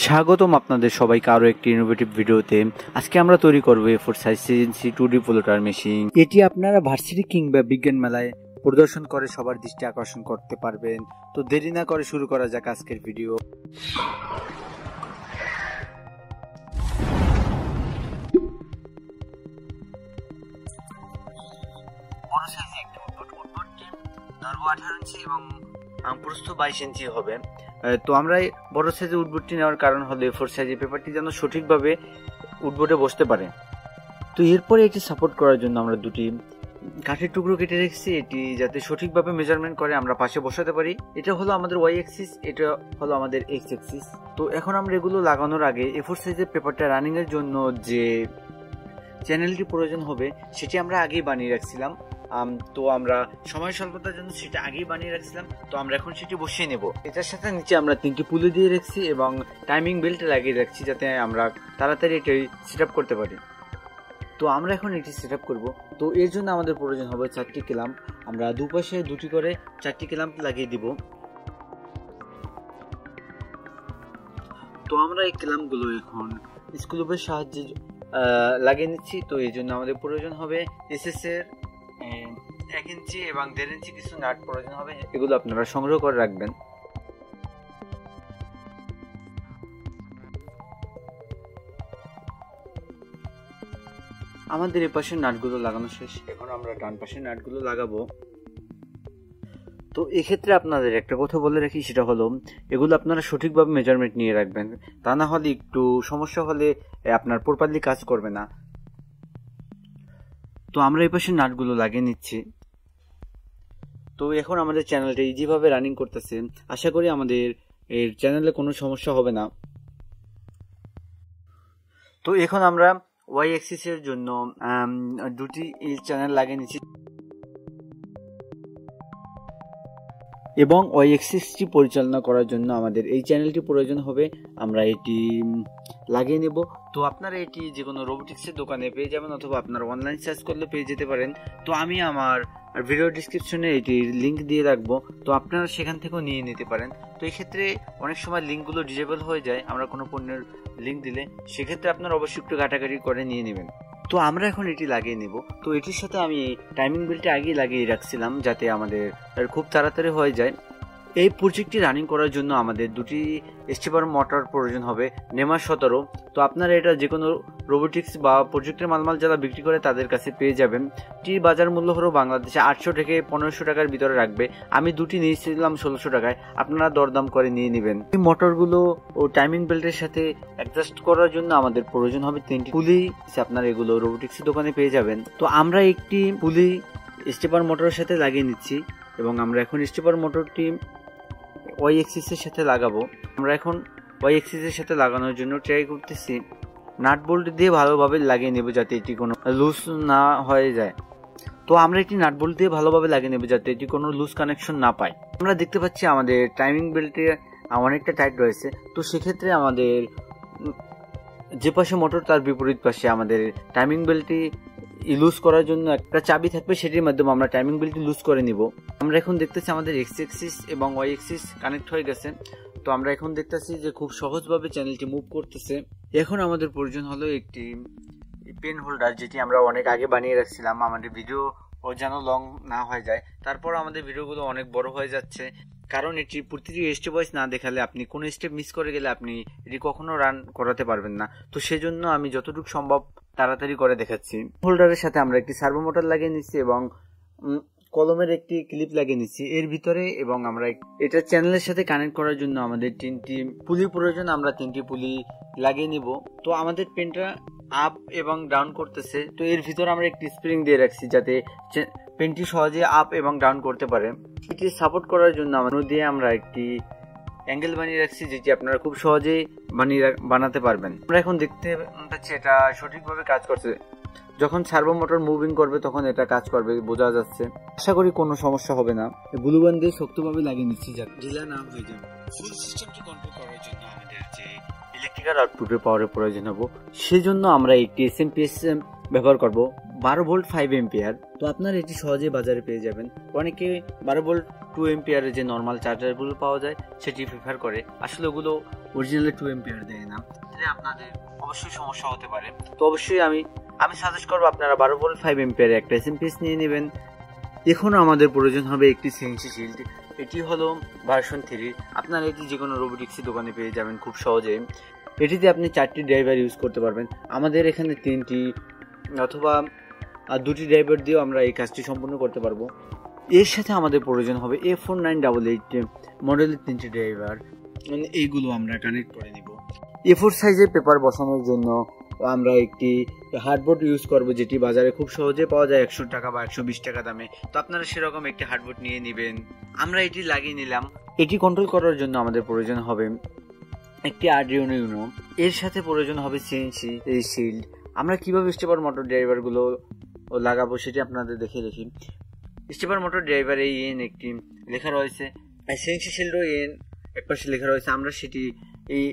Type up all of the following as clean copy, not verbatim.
স্বাগতম আপনাদের সবাইকে আরো একটি ইনোভেটিভ ভিডিওতে। আজকে আমরা তৈরি করব A4 size CNC 2D plotter machine. এটি আপনারা ভার্সিটি কিংবা বিজ্ঞান মেলায় প্রদর্শন করে সবার দৃষ্টি আকর্ষণ করতে পারবেন। তো দেরি না করে শুরু করা যাক আজকের ভিডিও। বড় সাইজে একটি উডবোর্ডটি 18 ইঞ্চি এবং প্রস্থ 22 ইঞ্চি হবে। তো আমরা বড় সাইজের উডবোর্ডটি নেওয়ার কারণ হলো A4 সাইজের পেপারটি যেন সঠিকভাবে উডবোর্ডে বসতে পারে। তো এরপরে এটি সাপোর্ট করার জন্য আমরা দুটি কাঠের টুকরো কেটে রেখেছি, এটি যাতে সঠিকভাবে মেজারমেন্ট করে আমরা পাশে বসাতে পারি। এটা হলো আমাদের ওয়াই অ্যাক্সিস, এটা হলো আমাদের এক্স অ্যাক্সিস। তো এখন আমরা এগুলো লাগানোর আগে A4 সাইজের পেপারটা রানিং এর জন্য যে চ্যানেলটি প্রয়োজন হবে সেটি আমরা আগেই বানিয়ে রাখছিলাম। তো আমরা সময় স্বল্পতার জন্য সেটা আগেই বানিয়ে রাখছিলাম। তো আমরা এখন সেটি বসিয়ে নেব। এটার সাথে নিচে আমরা 3টি পুলি দিয়ে রাখছি এবং টাইমিং বেল্ট লাগিয়ে রাখছি যাতে আমরা তাড়াতাড়ি এটি সেট আপ করতে পারি। তো আমরা এখন এটি সেট আপ করবো। তো এর জন্য আমাদের প্রয়োজন হবে 4টি ক্ল্যাম্প। আমরা দুপাশে 2টি করে 4টি ক্ল্যাম্প লাগিয়ে দিব। তো আমরা এই ক্ল্যাম্পগুলো এখন স্ক্রুপের সাহায্যে লাগিয়ে নিচ্ছি। তো এই জন্য আমাদের প্রয়োজন হবে এসএস এর 1 ইঞ্চি এবং 1.5 ইঞ্চি কিছু নাট প্রয়োজন হবে, এগুলো আপনারা সংগ্রহ করে রাখবেন। আমাদের এই পাশের নাটগুলো লাগানো শেষ, এখন আমরা ডান পাশের নাটগুলো লাগাবো। তো এক্ষেত্রে আপনাদের একটা কথা বলে রাখি, সেটা হলো এগুলো আপনারা সঠিকভাবে মেজারমেন্ট নিয়ে রাখবেন, তা না হলে একটু সমস্যা হলে আপনার প্রপারলি কাজ করবে না। তো আমরা এই পাশের নাটগুলো লাগিয়ে নিচ্ছি। তো এখন আমাদের চ্যানেলটা ইজিভাবে রানিং করতেছে, আশা করি আমাদের এর চ্যানেলে কোনো সমস্যা হবে না। তো এখন আমরা ওয়াই অ্যাক্সিসের জন্য 2টি চ্যানেল লাগিয়ে নিচ্ছি এবং ওয়াই অ্যাক্সিসটি পরিচালনা করার জন্য আমাদের এই চ্যানেলটি প্রয়োজন হবে, আমরা এটি লাগিয়ে নেব। তো আপনারা এটি যে কোনো রোবোটিক্সের দোকানে পেয়ে যাবেন অথবা আপনারা অনলাইন সার্চ করলে পেয়ে যেতে পারেন। তো আমি আমার ভিডিও ডিসক্রিপশনে এটির লিঙ্ক দিয়ে রাখবো, তো আপনারা সেখান থেকেও নিয়ে নিতে পারেন। তো এই ক্ষেত্রে অনেক সময় লিঙ্কগুলো ডিজেবল হয়ে যায় আমরা কোনো পণ্যের লিঙ্ক দিলে, সেক্ষেত্রে আপনারা অবশ্যই একটু ঘাটাঘাটি করে নিয়ে নেবেন। তো আমরা এখন এটি লাগিয়ে নেব। তো এটির সাথে আমি টাইমিং বেল্টটি আগেই লাগিয়ে রাখছিলাম যাতে আমাদের খুব তাড়াতাড়ি হয়ে যায়। এই প্রজেক্টটি রানিং করার জন্য আমাদের 2টি স্টেপার মোটর প্রয়োজন হবে নেমা 17। তো আপনারা এটা যে কোনো রোবোটিক্স বা প্রজেক্টের মালমাল যারা বিক্রি করে তাদের কাছে পেয়ে যাবেন। টির বাজার মূল্য হলো বাংলাদেশে 800 থেকে 1500 টাকার ভিতরে রাখবে। আমি 2টি নিয়েছিলাম 1600 টাকায়, আপনারা দরদাম করে নিয়ে নেবেন। এই মোটরগুলো ও টাইমিং বেল্টের সাথে অ্যাডজাস্ট করার জন্য আমাদের প্রয়োজন হবে 3টি পুলি, আপনারা এগুলো রোবোটিক্সের দোকানে পেয়ে যাবেন। তো আমরা একটি পুলি স্টেপার মোটরের সাথে লাগিয়ে নিচ্ছি এবং আমরা এখন স্টেপার মোটরটি ওয়াই অ্যাক্সিসের সাথে লাগাবো। আমরা এখন ওয়াই অ্যাক্সিসের সাথে লাগানোর জন্য ট্রাই করতেছি, নাট বোল্ট দিয়ে ভালোভাবে লাগিয়ে নেব যাতে এটি কোনো লুজ না হয়ে যায়। তো আমরা এটি নাট বোল্ট দিয়ে ভালোভাবে লাগিয়ে নেব যাতে এটি কোনো লুজ কানেকশন না পায়। আমরা দেখতে পাচ্ছি আমাদের টাইমিং বেল্টে অনেকটা টাইট রয়েছে। তো সেক্ষেত্রে আমাদের যে পাশে মোটর তার বিপরীত পাশে আমাদের টাইমিং বেল্টটি লুজ করার জন্য একটা চাবি থাকবে, সেটির মাধ্যমে আমরা টাইমিং বেল্টটি লুজ করে নিব। আমরা এখন দেখতেছি আমাদের এক্স অ্যাক্সিস এবং ওয়াই অ্যাক্সিস কানেক্ট হয়ে গেছে। তো আমরা এখন দেখতেছি যে খুব সহজভাবে চ্যানেলটি মুভ করতেছে। এখন আমাদের প্রয়োজন হলো একটি পেন হোল্ডার, যেটি আমরা অনেক আগে বানিয়ে রাখছিলাম আমাদের ভিডিও ও যেন লং না হয়ে যায়। তারপর আমাদের ভিডিওগুলো অনেক বড় হয়ে যাচ্ছে, কারণ এটি প্রতিটি স্টেপ ওয়াইজ না দেখালে আপনি কোনো স্টেপ মিস করে গেলে আপনি এটি কখনো রান করাতে পারবেন না। তো সেজন্য আমি যতটুকু সম্ভব তাড়াতাড়ি করে দেখাচ্ছি। হোল্ডারের সাথে আমরা একটি সার্ভো মোটর লাগিয়ে নিচ্ছি এবং কলমের একটি ক্লিপ লাগিয়ে নিচ্ছি এর ভিতরে, এবং আমরা এটা চ্যানেলের সাথে কানেক্ট করার জন্য আমাদের 3টি পুলি প্রয়োজন, আমরা 3টি পুলি লাগিয়ে নিব। তো আমাদের পেনটা আপ এবং ডাউন করতেছে, তো এর ভিতরে আমরা একটি স্প্রিং দিয়ে রাখছি যাতে পেনটি সহজে আপ এবং ডাউন করতে পারে। এটি সাপোর্ট করার জন্য আমাদের দিয়ে আমরা একটি অ্যাঙ্গেল বানিয়ে রাখছি যেটি আপনারা খুব সহজেই বানাতে পারবেন। আমরা এখন দেখতে পাচ্ছি এটা সঠিকভাবে কাজ করছে, যখন সার্ভো মোটর মুভিং করবে তখন এটা কাজ করবে বোঝা যাচ্ছে। আশা করি কোনো সমস্যা হবে না। গ্লু গান দিয়ে শক্তভাবে লাগিয়ে নিচ্ছি যাতে ঢিলা না হয়ে যাবে। ফুল সিস্টেমটি কন্ট্রোল করার জন্য আমাদের যে ইলেকট্রিক্যাল আউটপুটের পাওয়ারের প্রয়োজন হবে, সেজন্য আমরা একটি এসএমপিএস ব্যবহার করব 12 ভোল্ট 5 এম্পিয়ার। তো আপনারা এটি সহজেই বাজারে পেয়ে যাবেন। অনেকে 12 ভোল্ট 2 এম্পিয়ারের যে নর্মাল চার্জারগুলো পাওয়া যায় সেটি প্রিফার করে, আসলে ওগুলো অরিজিনালি 2 এম্পিয়ার দেয় না, তাহলে আপনাদের অবশ্যই সমস্যা হতে পারে। তো অবশ্যই আমি সাজেস্ট করবো আপনারা 12 ভোল্ট 5 এম্পিয়ারের একটা এসএমপিএস নিয়ে নেবেন। এখন আমাদের প্রয়োজন হবে একটি সিএনসি শিল্ড। এটি হলো ভার্সন 3। আপনারা এটি যে কোনো রোবোটিক্সের দোকানে পেয়ে যাবেন খুব সহজে। এটিতে আপনি 4টি ড্রাইভার ইউজ করতে পারবেন। আমাদের এখানে 3টি অথবা 2টি ড্রাইভার দিয়েও আমরা এই কাজটি সম্পূর্ণ করতে পারবো। এর সাথে আমাদের প্রয়োজন হবে A4988 মডেলের 3টি ড্রাইভার, এইগুলো আমরা কানেক্ট করে নিব। A4 সাইজের পেপার বসানোর জন্য আমরা একটি হার্ডবোর্ড ইউজ করব, যেটি বাজারে খুব সহজে পাওয়া যায় 100 টাকা বা 120 টাকা দামে। তো আপনারা সেরকম একটি হার্ডবোর্ড নিয়ে নেবেন। আমরা এটি লাগিয়ে নিলাম। এটি কন্ট্রোল করার জন্য আমাদের প্রয়োজন হবে একটি আরডিনো ইউনো, এর সাথে প্রয়োজন হবে সিএনসি এই শিল্ড। আমরা কিভাবে স্টেপার মোটর ড্রাইভারগুলো লাগাবো সেটি আপনাদের দেখিয়ে দেখি। স্টেপার মোটর ড্রাইভার এই এন একটি লেখা রয়েছে, সিএনসি শিল্ডও এন একপাশে লেখা রয়েছে। আমরা সেটি এই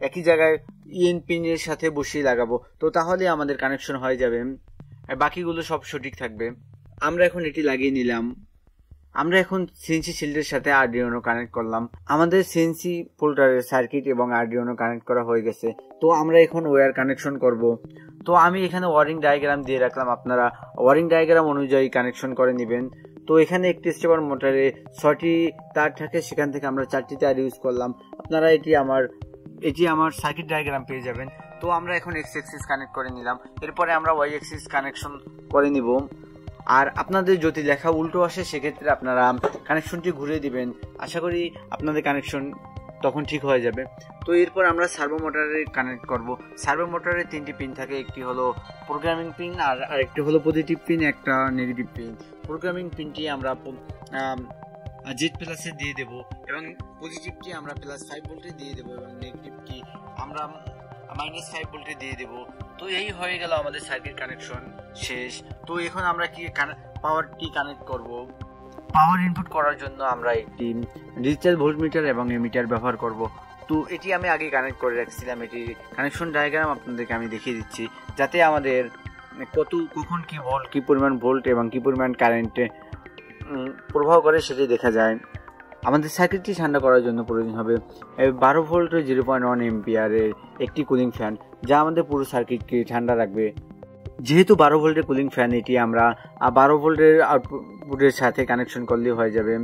একই জায়গায় ইএন পিনের সাথে বসিয়ে লাগাবো, তো তাহলে আমাদের কানেকশন হয়ে যাবে, বাকিগুলো সব সঠিক থাকবে। আমরা এখন এটি লাগিয়ে নিলাম। আমরা এখন সিএনসি শিল্ডের সাথে আরডিনো কানেক্ট করলাম। আমাদের সিএনসি ফোল্ডারের সার্কিট এবং আরডিনো কানেক্ট করা হয়ে গেছে। তো আমরা এখন ওয়্যার কানেকশন করব। তো আমি এখানে ওয়ারিং ডায়াগ্রাম দিয়ে রাখলাম, আপনারা ওয়ারিং ডায়াগ্রাম অনুযায়ী কানেকশন করে নেবেন। তো এখানে একটি স্টেপার মোটরে 6টি তার থাকে, সেখান থেকে আমরা 4টি তার ইউজ করলাম। আপনারা এটি আমার সার্কিট ডায়াগ্রাম পেয়ে যাবেন। তো আমরা এখন এক্স অ্যাক্সিস কানেক্ট করে নিলাম, এরপরে আমরা ওয়াই অ্যাক্সিস কানেকশন করে নিব। আর আপনাদের যদি লেখা উল্টো আসে সেক্ষেত্রে আপনারা কানেকশনটি ঘুরিয়ে দিবেন, আশা করি আপনাদের কানেকশন তখন ঠিক হয়ে যাবে। তো এরপর আমরা সার্ভো মোটরে কানেক্ট করব। সার্ভো মোটরে 3টি পিন থাকে, একটি হলো প্রোগ্রামিং পিন, আর আরেকটি হলো পজিটিভ পিন, একটা নেগেটিভ পিন। প্রোগ্রামিং পিনটি আমরা জেড প্লাসে দিয়ে দেব এবং পজিটিভটি আমরা +5 ভোল্টে দিয়ে দেব এবং নেগেটিভটি আমরা -5 ভোল্টে দিয়ে দেব। তো এই হয়ে গেল আমাদের সার্কিট কানেকশন শেষ। তো এখন আমরা কি পাওয়ারটি কানেক্ট করব। পাওয়ার ইনপুট করার জন্য আমরা একটি ডিজিটাল ভোল্টমিটার এবং এমিটার ব্যবহার করব। তো এটি আমি আগে কানেক্ট করে রাখছিলাম, এটি কানেকশন ডায়াগ্রাম আপনাদেরকে আমি দেখিয়ে দিচ্ছি, যাতে আমাদের কখন কি পরিমাণ ভোল্ট এবং কি পরিমাণ কারেন্টে প্রভাব করে সেটি দেখা যায়। আমাদের সার্কিটটি ঠান্ডা করার জন্য প্রয়োজন হবে 12 ভোল্ট 0.1 এম্পিয়ারের একটি কুলিং ফ্যান, যা আমাদের পুরো সার্কিটকে ঠান্ডা রাখবে। যেহেতু 12 ভোল্টের কুলিং ফ্যান, এটি আমরা 12 ভোল্টের আউটপুটের সাথে কানেকশন করলেই হয়ে যাবে।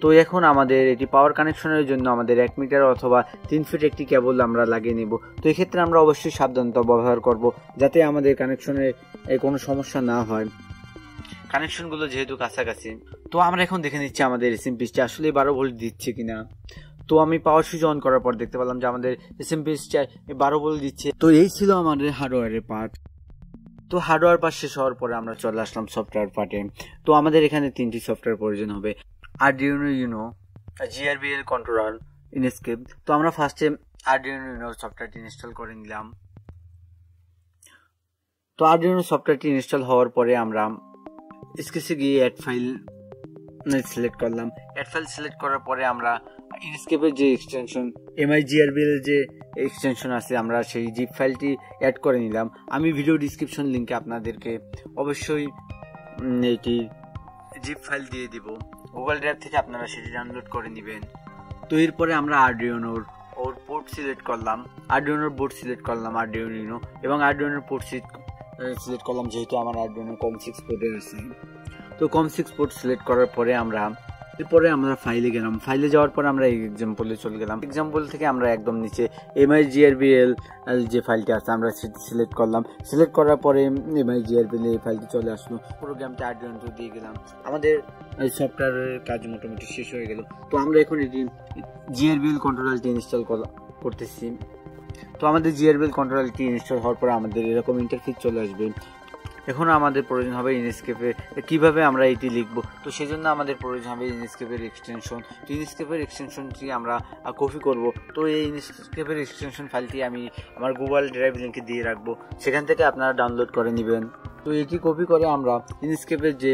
তো এখন আমাদের এটি পাওয়ার কানেকশনের জন্য আমাদের 1 মিটার অথবা 3 ফিট একটি কেবল আমরা লাগিয়ে নেব। তো এক্ষেত্রে আমরা অবশ্যই সাবধানতা ব্যবহার করব, যাতে আমাদের কানেকশনে কোনো সমস্যা না হয়, কানেকশনগুলো যেহেতু কাছাকাছি। তো আমরা এখন দেখে নিচ্ছি আমাদের এসএমপিএসটি আসলে 12 ভোল্ট দিচ্ছে কিনা। তো আমি পাওয়ার সুইচ অন করার পর দেখতে পেলাম যে আমাদের এসএমপিএসটি 12 ভোল্ট দিচ্ছে। তো এই ছিল আমাদের হার্ডওয়্যারের পার্ট। তো হার্ডওয়্যার পার্ট শেষ হওয়ার পরে আমরা চলে আসলাম সফটওয়্যার পার্টে। তো আমাদের এখানে 3টি সফটওয়্যার প্রয়োজন হবে, আরডিনো ইউনো, জিআরবিএল কন্ট্রোলার, ইনস্কেপ। তো আমরা ফার্স্টে আরডিনো ইউনো সফটওয়্যারটি ইনস্টল করে নিলাম। তো আরডিনো সফটওয়্যারটি ইনস্টল হওয়ার পরে আমরা স্কেচে গিয়ে অ্যাড ফাইল সিলেক্ট করলাম। অ্যাড ফাইল সিলেক্ট করার পরে আমরা ইনস্কেপের যে এক্সটেনশন MIGRBL যে এক্সটেনশন আছে, আমরা সেই জিপ ফাইলটি অ্যাড করে নিলাম। আমি ভিডিও ডিসক্রিপশন লিঙ্কে আপনাদেরকে অবশ্যই এটি জিপ ফাইল দিয়ে দিব, গুগল ড্রাইভ থেকে আপনারা সেটি ডাউনলোড করে নেবেন। তো এরপরে আমরা আরডিনোর পোর্ট সিলেক্ট করলাম, আরডিনোর বোর্ড সিলেক্ট করলাম, আরডিনো এবং আরডিনোর পোর্ট সিলেক্ট করলাম, যেহেতু আমার আরডিনো COM6 পোর্টে আছে। তো COM6 পোর্ট সিলেক্ট করার পরে এরপরে আমরা ফাইলে গেলাম। ফাইলে যাওয়ার পর আমরা এক্সাম্পলে চলে গেলাম। এক্সাম্পল থেকে আমরা একদম নিচে MIGRBL যে ফাইলটি আছে আমরা সেটি সিলেক্ট করলাম। সিলেক্ট করার পরে MIGRBL এই ফাইলটি চলে আসলো। প্রোগ্রামটা আরডিনো দিয়ে গেলাম। আমাদের সফটওয়্যারের কাজ মোটামুটি শেষ হয়ে গেল। তো আমরা এখন এটি GRBL কন্ট্রোলারটি ইনস্টল করতেছি। তো আমাদের GRBL কন্ট্রোলারটি ইনস্টল হওয়ার পর আমাদের এরকম ইন্টারফেস চলে আসবে। এখন আমাদের প্রয়োজন হবে ইনস্কেপে কিভাবে আমরা এটি লিখব। তো সেজন্য আমাদের প্রয়োজন হবে ইনস্কেপের এক্সটেনশন। তো ইনস্কেপের এক্সটেনশনটি আমরা কপি করব। তো এই ইনস্কেপের এক্সটেনশন ফাইলটি আমি আমার গুগল ড্রাইভ লিঙ্কে দিয়ে রাখবো, সেখান থেকে আপনারা ডাউনলোড করে নেবেন। তো এটি কপি করে আমরা ইনস্কেপের যে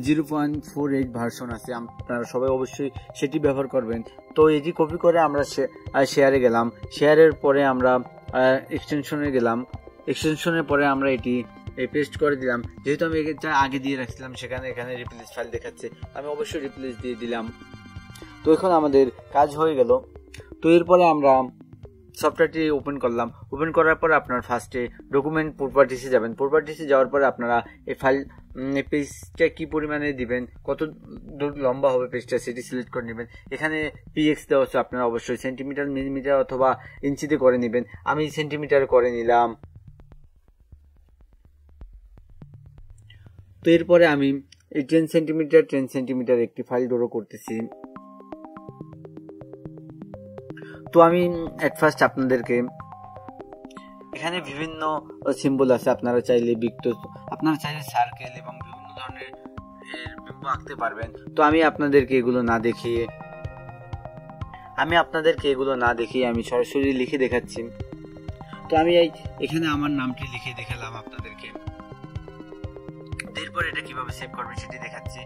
0.48 ভার্সন আছে, আপনারা সবাই অবশ্যই সেটি ব্যবহার করবেন। তো এটি কপি করে আমরা শেয়ারে গেলাম, শেয়ারের পরে আমরা এক্সটেনশনে গেলাম, এক্সটেনশনের পরে আমরা এটি পেস্ট করে দিলাম। যেহেতু আমি এটা আগে দিয়ে রাখছিলাম এখানে রিপ্লেস ফাইল দেখাচ্ছে, আমি অবশ্যই রিপ্লেস দিয়ে দিলাম। তো এখন আমাদের কাজ হয়ে গেল। তো এরপরে আমরা সফটওয়্যারটি ওপেন করলাম। ওপেন করার পর আপনার ফার্স্টে ডকুমেন্ট প্রপার্টিসে যাবেন। প্রপার্টিসে যাওয়ার পরে আপনারা এই ফাইল পেজটা কী পরিমাণে দিবেন, কত লম্বা হবে পেজটা, সেটি সিলেক্ট করে নেবেন। এখানে পিএক্স দেওয়া হচ্ছে, আপনারা অবশ্যই সেন্টিমিটার, মিলিমিটার অথবা ইঞ্চিতে করে নেবেন। আমি সেন্টিমিটার করে নিলাম। তো এরপরে আমি এই 10 সেন্টিমিটার একটি ফাইল ড্র করতেছি। তো আমি এট ফার্স্ট আপনাদেরকে এখানে বিভিন্ন সিম্বল আছে, আপনারা চাইলে বৃত্ত, আপনারা চাইলে সার্কেল এবং বিভিন্ন ধরনের বিম্ব আঁকতে পারবেন। তো আমি আপনাদেরকে এগুলো না দেখিয়ে আমি সরাসরি লিখে দেখাচ্ছি। তো আমি এখানে আমার নামটি লিখে দেখালাম আপনাদেরকে। এরপর এটা কিভাবে সেভ করবেন সেটি দেখাচ্ছি।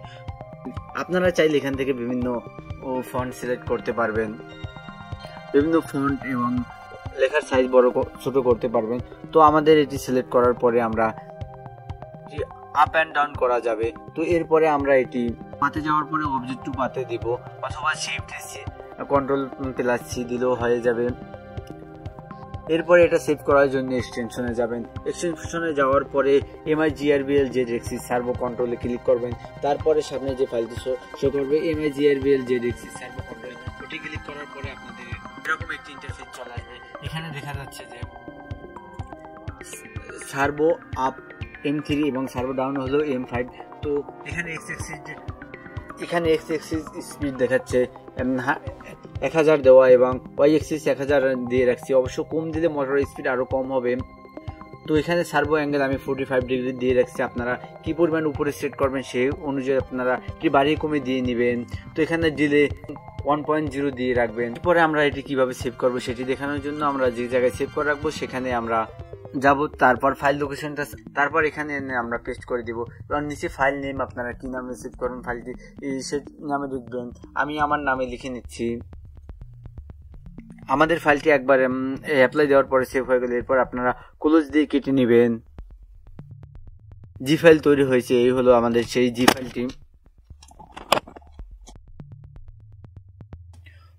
আপনারা চাইলে এখান থেকে বিভিন্ন ফন্ট সিলেক্ট করতে পারবেন, বিভিন্ন ফন্ট এবং লেখার সাইজ বড় ছোট করতে পারবেন। তো আমাদের এটি সিলেক্ট করার পরে আমরা আপ অ্যান্ড ডাউন করা যাবে। তো এরপরে আমরা এটি পাতে যাওয়ার পরে অবজেক্ট টু পাতে দিব, অথবা শিফট Ctrl+C দিলেও হয়ে যাবে। এরপরে এটা সেভ করার জন্য এক্সটেনশনে যাবেন। এক্সটেনশনে যাওয়ার পরে MIGRBLZXC সার্ভো কন্ট্রোলে ক্লিক করবেন। তারপরে সামনে যে ফাইলটি শো করবে MIGRBLZXC সার্ভো কন্ট্রোল, ওটি ক্লিক করার পরে আপনাদের এরকম একটি ইন্টারফেস চলে আসবে। এখানে দেখা যাচ্ছে যে সার্ভো আপ M3 এবং সার্ভো ডাউন হলো M5। তো এখানে এক্স অ্যাক্সিস স্পিড দেখাচ্ছে 1000 দেওয়া এবং ওয়াই অ্যাক্সিস 1000 দিয়ে রাখছি। অবশ্য কম দিলে মোটরের স্পিড আরও কম হবে। তো এখানে সার্ভো অ্যাঙ্গেল আমি 45 ডিগ্রি দিয়ে রাখছি। আপনারা কী পরিমাণ উপরে সেট করবেন সেই অনুযায়ী আপনারা কি বাড়িয়ে কমে দিয়ে নেবেন। তো এখানে ডিলে 1.0 দিয়ে রাখবেন। এরপরে আমরা এটি কিভাবে সেভ করব সেটি দেখানোর জন্য আমরা যে জায়গায় সেভ করে রাখবো সেখানে আমরা যাব। তারপর ফাইল লোকেশনটা, তারপর এখানে এনে আমরা পেস্ট করে দিব। এবং নিচে ফাইল নেম আপনারা কি নামে সেভ করবেন ফাইলটি সে নামে লিখবেন। আমি আমার নামে লিখে নিচ্ছি। আমাদের ফাইলটি একবার অ্যাপ্লাই দেওয়ার পরে সেভ হয়ে গেলে এরপর আপনারা ক্লোজ দিয়ে কেটে নেবেন। জি ফাইল তৈরি হয়েছে, এই হলো আমাদের সেই জি ফাইলটি।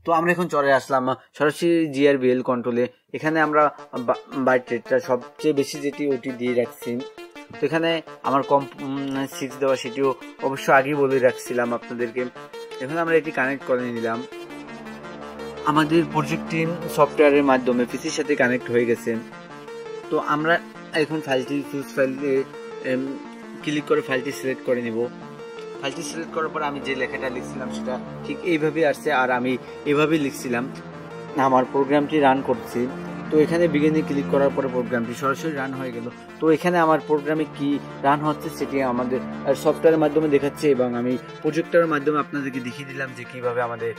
তো আমরা এখন চলে আসলাম সরাসরি GRBL কন্ট্রোলে। এখানে আমরা বাইট রেটটা সবচেয়ে বেশি যেটি ওটি দিয়ে রাখছি। তো এখানে আমার কম 6 দেওয়া, সেটিও অবশ্য আগেই বলে রাখছিলাম আপনাদেরকে। এখন আমরা এটি কানেক্ট করে নিলাম। আমাদের প্রজেক্টটি সফটওয়্যারের মাধ্যমে পিসির সাথে কানেক্ট হয়ে গেছে। তো আমরা এখন ফাইলটি চুজ ফাইলে ক্লিক করে ফাইলটি সিলেক্ট করে নিব। ফাইলটি সিলেক্ট করার পর আমি যে লেখাটা লিখছিলাম সেটা ঠিক এইভাবে আসছে, আর আমি এভাবেই লিখছিলাম। আমার প্রোগ্রামটি রান করছি। তো এখানে বিগিনে ক্লিক করার পরে প্রোগ্রামটি সরাসরি রান হয়ে গেল। তো এখানে আমার প্রোগ্রামে কি রান হচ্ছে সেটি আমাদের সফটওয়্যারের মাধ্যমে দেখাচ্ছে, এবং আমি প্রজেক্টরের মাধ্যমে আপনাদেরকে দেখিয়ে দিলাম যে কিভাবে আমাদের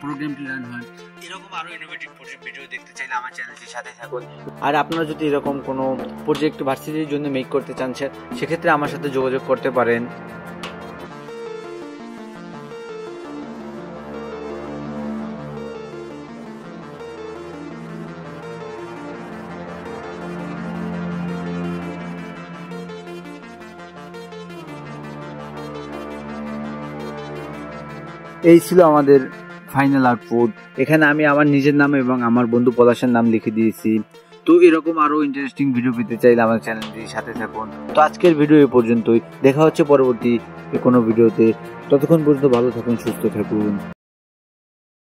প্রোগ্রামটি রান হয়। এরকম আরো ইনোভেটিভ ভিডিও দেখতে চাইলে আমার চ্যানেলটির সাথে থাকুন। আর আপনারা যদি এরকম কোনো প্রজেক্ট ভার্সিটির জন্য মেক করতে চান সেক্ষেত্রে আমার সাথে যোগাযোগ করতে পারেন। এই ছিল আমাদের ফাইনাল আউটপুট। এখানে আমি আমার নিজের নাম এবং আমার বন্ধু পলাশের নাম লিখে দিয়েছি। তো এরকম আরো ইন্টারেস্টিং ভিডিও পেতে চাইলে আমার চ্যানেলটির সাথে থাকুন। তো আজকের ভিডিও এই পর্যন্তই, দেখা হচ্ছে পরবর্তী কোনো ভিডিওতে। ততক্ষণ পর্যন্ত ভালো থাকুন, সুস্থ থাকুন।